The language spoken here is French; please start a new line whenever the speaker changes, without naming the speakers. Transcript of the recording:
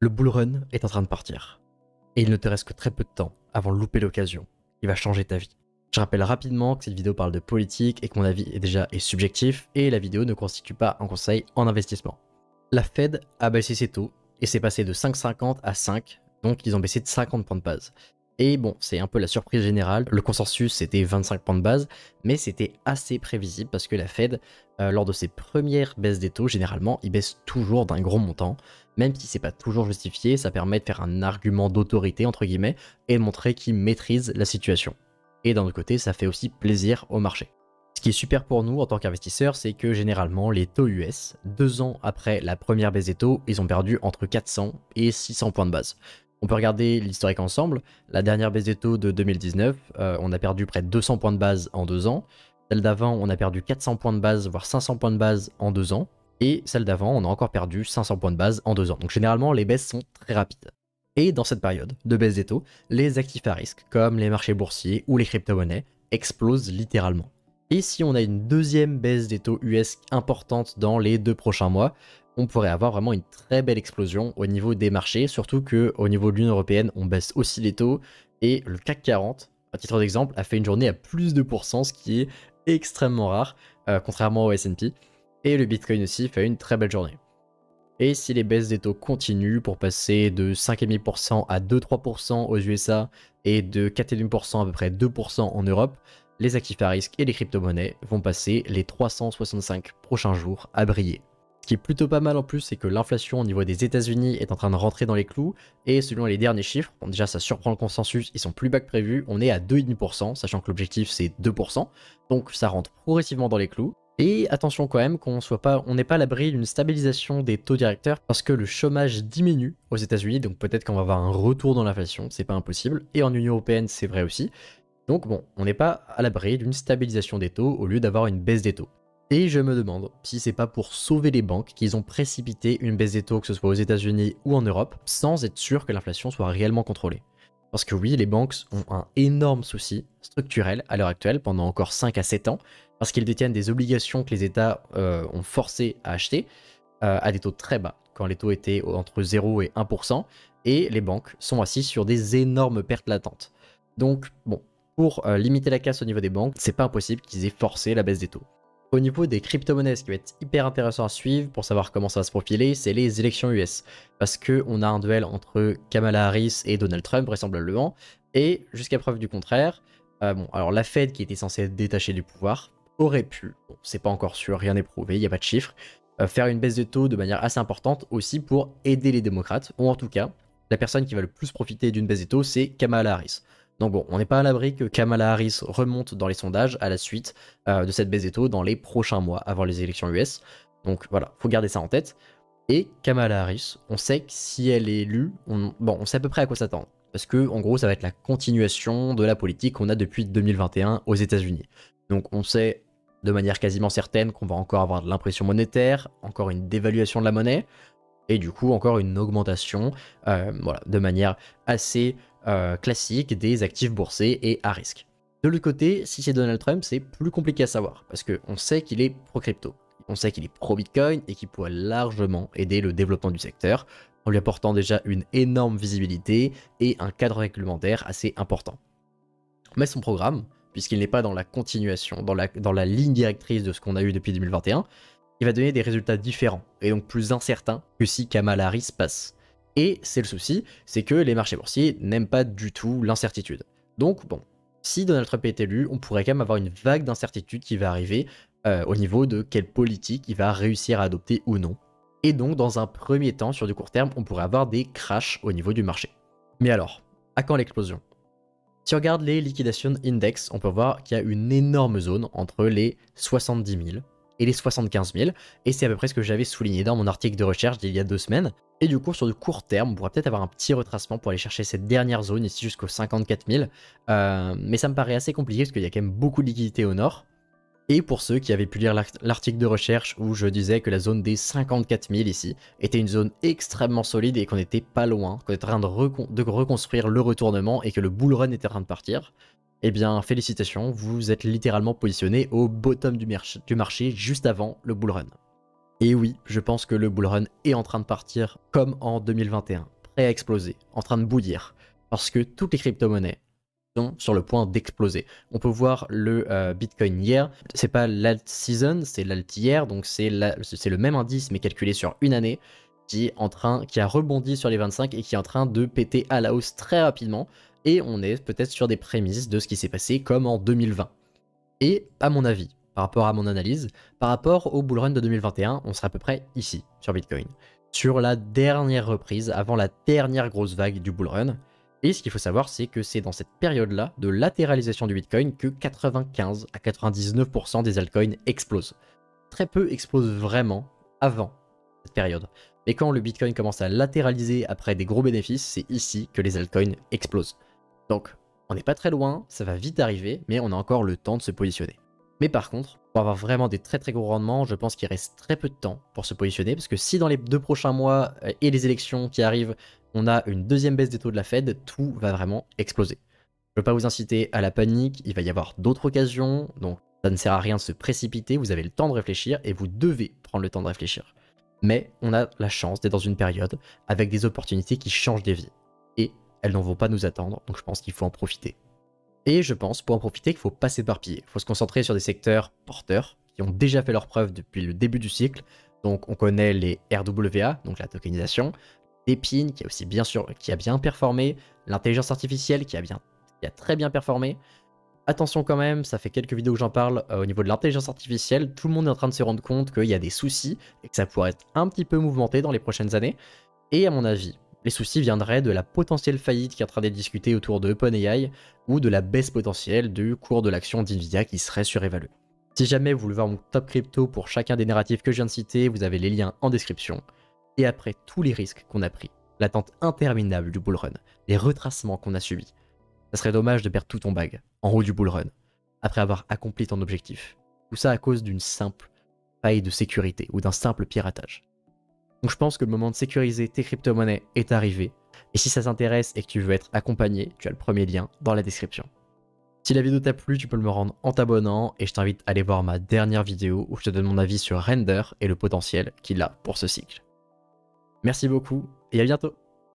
Le bull run est en train de partir. Et il ne te reste que très peu de temps avant de louper l'occasion qui va changer ta vie. Je rappelle rapidement que cette vidéo parle de politique et que mon avis est subjectif et la vidéo ne constitue pas un conseil en investissement. La Fed a baissé ses taux et c'est passé de 5,50 à 5, donc ils ont baissé de 50 points de base. Et bon, c'est un peu la surprise générale, le consensus c'était 25 points de base, mais c'était assez prévisible parce que la Fed, lors de ses premières baisses des taux, généralement, ils baissent toujours d'un gros montant, même si c'est pas toujours justifié, ça permet de faire un argument d'autorité, entre guillemets, et de montrer qu'ils maîtrisent la situation. Et d'un autre côté, ça fait aussi plaisir au marché. Ce qui est super pour nous en tant qu'investisseurs, c'est que généralement les taux US, 2 ans après la première baisse des taux, ils ont perdu entre 400 et 600 points de base. On peut regarder l'historique ensemble. La dernière baisse des taux de 2019, on a perdu près de 200 points de base en 2 ans. Celle d'avant, on a perdu 400 points de base, voire 500 points de base en 2 ans. Et celle d'avant, on a encore perdu 500 points de base en 2 ans. Donc généralement, les baisses sont très rapides. Et dans cette période de baisse des taux, les actifs à risque, comme les marchés boursiers ou les crypto-monnaies, explosent littéralement. Et si on a une deuxième baisse des taux US importante dans les 2 prochains mois, on pourrait avoir vraiment une très belle explosion au niveau des marchés, surtout qu'au niveau de l'Union Européenne, on baisse aussi les taux, et le CAC 40, à titre d'exemple, a fait une journée à plus de %, ce qui est extrêmement rare, contrairement au S&P, et le Bitcoin aussi fait une très belle journée. Et si les baisses des taux continuent pour passer de 5,5% à 2-3% aux USA et de 4,5% à peu près 2% en Europe, les actifs à risque et les crypto-monnaies vont passer les 365 prochains jours à briller. Ce qui est plutôt pas mal en plus, c'est que l'inflation au niveau des États-Unis est en train de rentrer dans les clous, et selon les derniers chiffres, bon déjà ça surprend le consensus, ils sont plus bas que prévu, on est à 2,5%, sachant que l'objectif c'est 2%, donc ça rentre progressivement dans les clous. Et attention quand même qu'on n'est pas à l'abri d'une stabilisation des taux directeurs parce que le chômage diminue aux États-Unis, donc peut-être qu'on va avoir un retour dans l'inflation, c'est pas impossible, et en Union Européenne c'est vrai aussi. Donc bon, on n'est pas à l'abri d'une stabilisation des taux au lieu d'avoir une baisse des taux. Et je me demande si c'est pas pour sauver les banques qu'ils ont précipité une baisse des taux, que ce soit aux États-Unis ou en Europe, sans être sûr que l'inflation soit réellement contrôlée. Parce que oui, les banques ont un énorme souci structurel à l'heure actuelle pendant encore 5 à 7 ans, parce qu'ils détiennent des obligations que les États ont forcé à acheter à des taux très bas, quand les taux étaient entre 0 et 1%, et les banques sont assises sur des énormes pertes latentes. Donc bon, pour limiter la casse au niveau des banques, c'est pas impossible qu'ils aient forcé la baisse des taux. Au niveau des crypto-monnaies, ce qui va être hyper intéressant à suivre pour savoir comment ça va se profiler, c'est les élections US. Parce qu'on a un duel entre Kamala Harris et Donald Trump, vraisemblablement, et jusqu'à preuve du contraire, alors la Fed, qui était censée être détachée du pouvoir, aurait pu, bon, c'est pas encore sûr, rien n'est prouvé, il n'y a pas de chiffres, faire une baisse de taux de manière assez importante aussi pour aider les démocrates, ou en tout cas, la personne qui va le plus profiter d'une baisse des taux, c'est Kamala Harris. Donc bon, on n'est pas à l'abri que Kamala Harris remonte dans les sondages à la suite de cette baisse des taux dans les prochains mois avant les élections US. Donc voilà, faut garder ça en tête. Et Kamala Harris, on sait que si elle est élue, on sait à peu près à quoi s'attendre. Parce que en gros, ça va être la continuation de la politique qu'on a depuis 2021 aux États-Unis. Donc on sait de manière quasiment certaine qu'on va encore avoir de l'impression monétaire, encore une dévaluation de la monnaie, et du coup encore une augmentation de manière assez classique des actifs boursiers et à risque. De l'autre côté, si c'est Donald Trump, c'est plus compliqué à savoir, parce qu'on sait qu'il est pro-crypto, on sait qu'il est pro-Bitcoin et qu'il pourrait largement aider le développement du secteur, en lui apportant déjà une énorme visibilité et un cadre réglementaire assez important. Mais son programme, puisqu'il n'est pas dans la continuation, dans la ligne directrice de ce qu'on a eu depuis 2021, il va donner des résultats différents, et donc plus incertains que si Kamala Harris passe. Et c'est le souci, c'est que les marchés boursiers n'aiment pas du tout l'incertitude. Donc bon, si Donald Trump est élu, on pourrait quand même avoir une vague d'incertitude qui va arriver au niveau de quelle politique il va réussir à adopter ou non. Et donc dans un premier temps, sur du court terme, on pourrait avoir des crashs au niveau du marché. Mais alors, à quand l'explosion ? Si on regarde les liquidation index, on peut voir qu'il y a une énorme zone entre les 70 000 et les 75 000, et c'est à peu près ce que j'avais souligné dans mon article de recherche d'il y a 2 semaines. Et du coup, sur du court terme, on pourrait peut-être avoir un petit retracement pour aller chercher cette dernière zone ici jusqu'aux 54 000, mais ça me paraît assez compliqué parce qu'il y a quand même beaucoup de liquidités au nord. Et pour ceux qui avaient pu lire l'article de recherche où je disais que la zone des 54 000 ici était une zone extrêmement solide et qu'on n'était pas loin, qu'on était en train de reconstruire le retournement et que le bull run était en train de partir, eh bien félicitations, vous êtes littéralement positionné au bottom du marché juste avant le bull run. Et oui, je pense que le bull run est en train de partir comme en 2021, prêt à exploser, en train de bouillir, parce que toutes les crypto-monnaies sont sur le point d'exploser. On peut voir le Bitcoin hier, c'est pas l'alt season, c'est l'alt year, donc c'est le même indice mais calculé sur une année qui a rebondi sur les 25 et qui est en train de péter à la hausse très rapidement. Et on est peut-être sur des prémices de ce qui s'est passé comme en 2020. Et à mon avis, par rapport à mon analyse, par rapport au bull run de 2021, on sera à peu près ici sur Bitcoin, sur la dernière reprise avant la dernière grosse vague du bull run. Et ce qu'il faut savoir, c'est que c'est dans cette période-là de latéralisation du Bitcoin que 95 à 99% des altcoins explosent. Très peu explosent vraiment avant cette période. Mais quand le Bitcoin commence à latéraliser après des gros bénéfices, c'est ici que les altcoins explosent. Donc, on n'est pas très loin, ça va vite arriver, mais on a encore le temps de se positionner. Mais par contre, pour avoir vraiment des très gros rendements, je pense qu'il reste très peu de temps pour se positionner, parce que si dans les 2 prochains mois et les élections qui arrivent, on a une deuxième baisse des taux de la Fed, tout va vraiment exploser. Je ne veux pas vous inciter à la panique, il va y avoir d'autres occasions, donc ça ne sert à rien de se précipiter, vous avez le temps de réfléchir et vous devez prendre le temps de réfléchir. Mais on a la chance d'être dans une période avec des opportunités qui changent des vies. Et elles n'en vont pas nous attendre, donc je pense qu'il faut en profiter. Et je pense, pour en profiter, qu'il ne faut pas s'éparpiller. Il faut se concentrer sur des secteurs porteurs qui ont déjà fait leurs preuves depuis le début du cycle. Donc on connaît les RWA, donc la tokenisation, Epine qui a aussi bien sûr, qui a bien performé, l'intelligence artificielle qui a très bien performé. Attention quand même, ça fait quelques vidéos que j'en parle au niveau de l'intelligence artificielle, tout le monde est en train de se rendre compte qu'il y a des soucis et que ça pourrait être un petit peu mouvementé dans les prochaines années. Et à mon avis, les soucis viendraient de la potentielle faillite qui est en train d'être discutée autour de OpenAI ou de la baisse potentielle du cours de l'action d'Nvidia qui serait surévalué. Si jamais vous voulez voir mon top crypto pour chacun des narratifs que je viens de citer, vous avez les liens en description. Et après tous les risques qu'on a pris, l'attente interminable du bull run, les retracements qu'on a subis, ça serait dommage de perdre tout ton bag en haut du bull run, après avoir accompli ton objectif. Tout ça à cause d'une simple faille de sécurité ou d'un simple piratage. Donc je pense que le moment de sécuriser tes crypto-monnaies est arrivé. Et si ça t'intéresse et que tu veux être accompagné, tu as le premier lien dans la description. Si la vidéo t'a plu, tu peux me le rendre en t'abonnant et je t'invite à aller voir ma dernière vidéo où je te donne mon avis sur Render et le potentiel qu'il a pour ce cycle. Merci beaucoup et à bientôt.